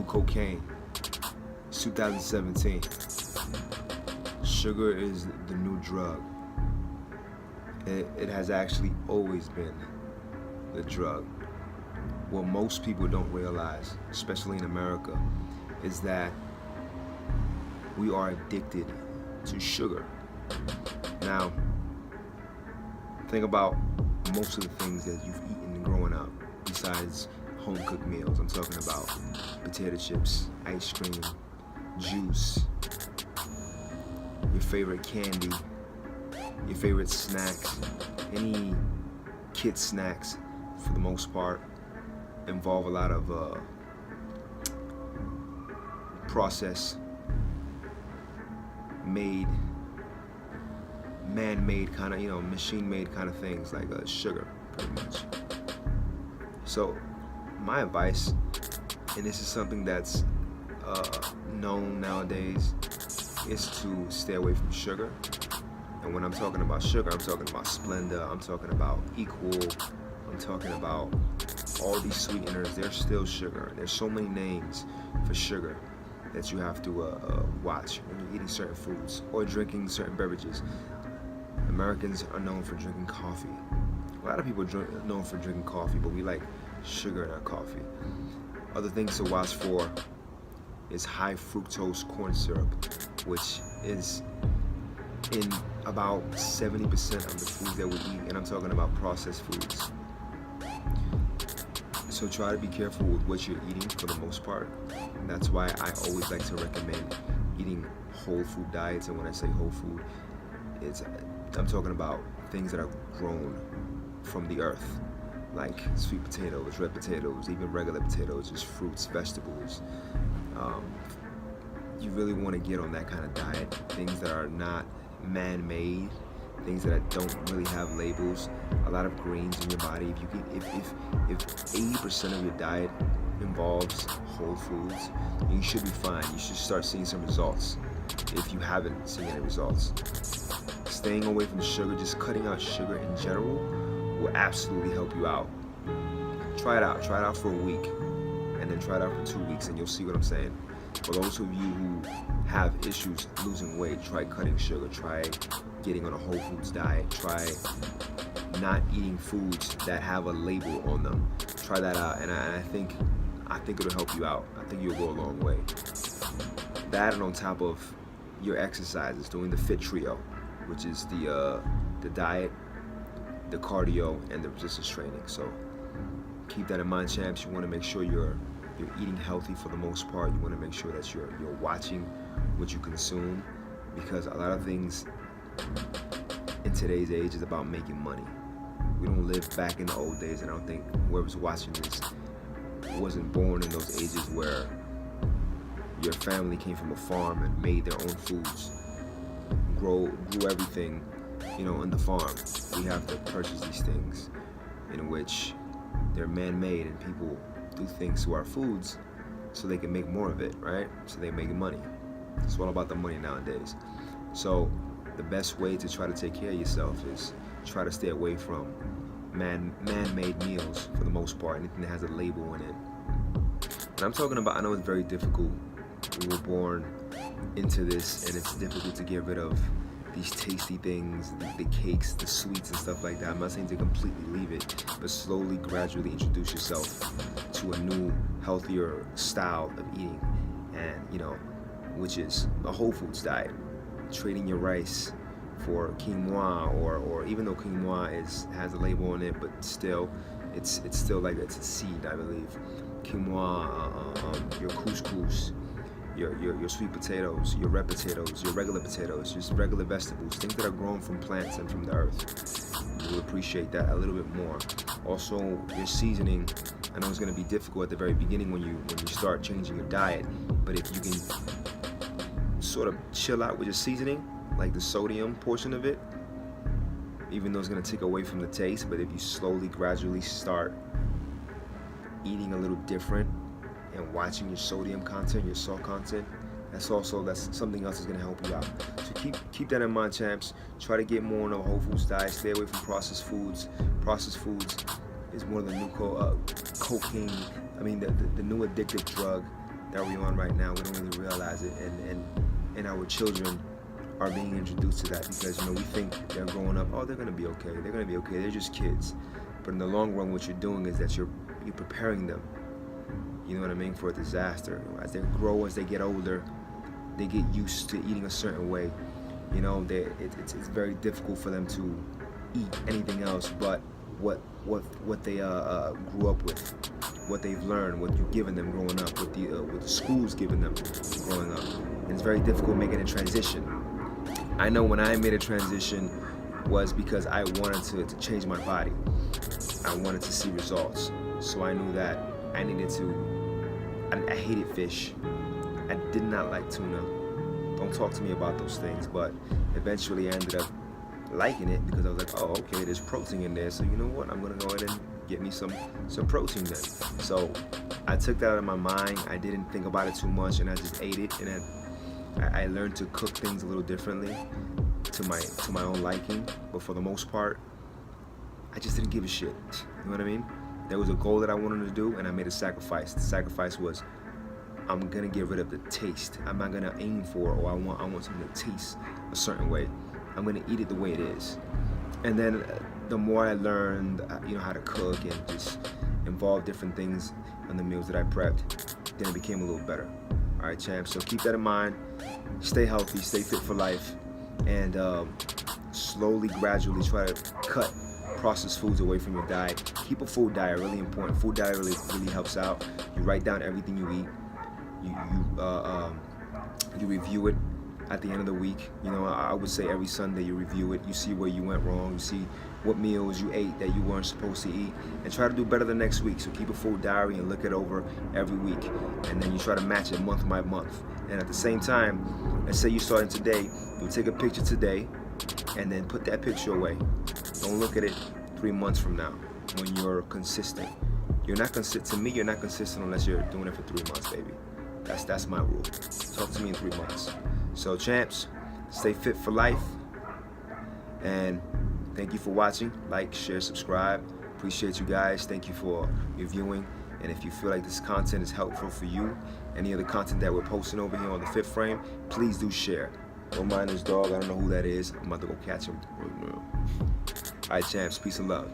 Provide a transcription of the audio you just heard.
cocaine. It's 2017. Sugar is the new drug. It has actually always been the drug. What most people don't realize, especially in America, is that we are addicted to sugar. Now, think about most of the things that you've eaten growing up, besides home-cooked meals. I'm talking about potato chips, ice cream, juice, your favorite candy, your favorite snacks. Any kid snacks, for the most part, involve a lot of processed, made, man-made kind of, machine-made kind of things like sugar, pretty much. So my advice, and this is something that's known nowadays, is to stay away from sugar. And when I'm talking about sugar, I'm talking about Splenda, I'm talking about Equal, I'm talking about all these sweeteners. They're still sugar. There's so many names for sugar that you have to watch when you're eating certain foods or drinking certain beverages. Americans are known for drinking coffee. A lot of people are known for drinking coffee, but we like sugar in our coffee. Other things to watch for is high fructose corn syrup, which is in about 70% of the foods that we eat, and I'm talking about processed foods. So try to be careful with what you're eating for the most part. And that's why I always like to recommend eating whole food diets. And when I say whole food, I'm talking about things that are grown from the earth, like sweet potatoes, red potatoes, even regular potatoes, just fruits, vegetables. You really want to get on that kind of diet. Things that are not man-made, things that don't really have labels. A lot of greens in your body. If 80% of your diet involves whole foods, you should be fine. You should start seeing some results. If you haven't seen any results, staying away from sugar, just cutting out sugar in general, will absolutely help you out. Try it out for a week, and then try it out for 2 weeks, and you'll see what I'm saying. For those of you who have issues losing weight, try cutting sugar, try getting on a whole foods diet, try not eating foods that have a label on them. Try that out, and I think it'll help you out. I think you'll go a long way. That, and on top of your exercises, doing the Fit Trio, which is the diet, the cardio, and the resistance training. So keep that in mind, champs. You want to make sure you're eating healthy for the most part. You want to make sure that you're watching what you consume, because a lot of things in today's age is about making money. We don't live back in the old days, and I don't think whoever's watching this wasn't born in those ages where your family came from a farm and made their own foods, grew everything, on the farm. We have to purchase these things in which they're man-made, and people do things to our foods so they can make more of it, right? So they make money. It's all about the money nowadays. So the best way to try to take care of yourself is try to stay away from man-made meals for the most part, anything that has a label in it. And I'm talking about, I know it's very difficult. We were born into this, and it's difficult to get rid of these tasty things, the cakes, the sweets and stuff like that. I'm not saying to completely leave it, but slowly, gradually introduce yourself to a new, healthier style of eating, and which is a whole foods diet. Trading your rice for quinoa, or even though quinoa has a label on it, but still, it's still like it's a seed, I believe. Quinoa, your couscous, your sweet potatoes, your red potatoes, your regular potatoes, just regular vegetables, things that are grown from plants and from the earth. You will appreciate that a little bit more. Also, your seasoning. I know it's going to be difficult at the very beginning when you start changing your diet, but if you can sort of chill out with your seasoning, like the sodium portion of it, even though it's going to take away from the taste, but if you slowly, gradually start eating a little different and watching your sodium content, your salt content, that's something else that's going to help you out. So keep that in mind, champs. Try to get more on a whole foods diet. Stay away from processed foods. Processed foods is one of the new cocaine, the new addictive drug that we're on right now, we don't really realize it, and our children are being introduced to that because, you know, we think they're growing up, oh, they're gonna be okay, they're just kids. But in the long run, what you're doing is that you're preparing them, you know what I mean, for a disaster. As they grow, as they get older, they get used to eating a certain way. You know, it's very difficult for them to eat anything else but what they grew up with, what they've learned, what you've given them growing up, what the school's given them growing up. And it's very difficult making a transition. I know when I made a transition was because I wanted to change my body. I wanted to see results. So I knew that I needed to, I hated fish. I did not like tuna. Don't talk to me about those things, but eventually I ended up liking it because I was like, oh, okay, there's protein in there, so you know what, I'm gonna go ahead and get me some protein then. So I took that out of my mind. I didn't think about it too much, and I just ate it, and I learned to cook things a little differently to my own liking. But for the most part, I just didn't give a shit. You know what I mean? There was a goal that I wanted to do, and I made a sacrifice. The sacrifice was, I'm gonna get rid of the taste. I'm not gonna aim for, or I want something to taste a certain way. I'm gonna eat it the way it is. And then the more I learned, you know, how to cook and just involve different things in the meals that I prepped, then it became a little better. All right, champs. So keep that in mind. Stay healthy, stay fit for life, and slowly, gradually try to cut processed foods away from your diet. Keep a food diet, really important. Food diet really helps out. You write down everything you eat. You review it at the end of the week. You know, I would say every Sunday you review it. You see where you went wrong. You see what meals you ate that you weren't supposed to eat, and try to do better the next week. So keep a food diary and look it over every week, and then you try to match it month by month. And at the same time, let's say you're starting today, you'll take a picture today and then put that picture away. Don't look at it 3 months from now when you're consistent. You're not consistent. To me, you're not consistent unless you're doing it for 3 months, baby. That's my rule. Talk to me in 3 months. So champs, stay fit for life, and thank you for watching. Like, share, subscribe. Appreciate you guys. Thank you for reviewing. And if you feel like this content is helpful for you, any other content that we're posting over here on the Fifth Frame, please do share. Don't mind this dog. I don't know who that is. I'm about to go catch him right now. All right, champs. Peace and love.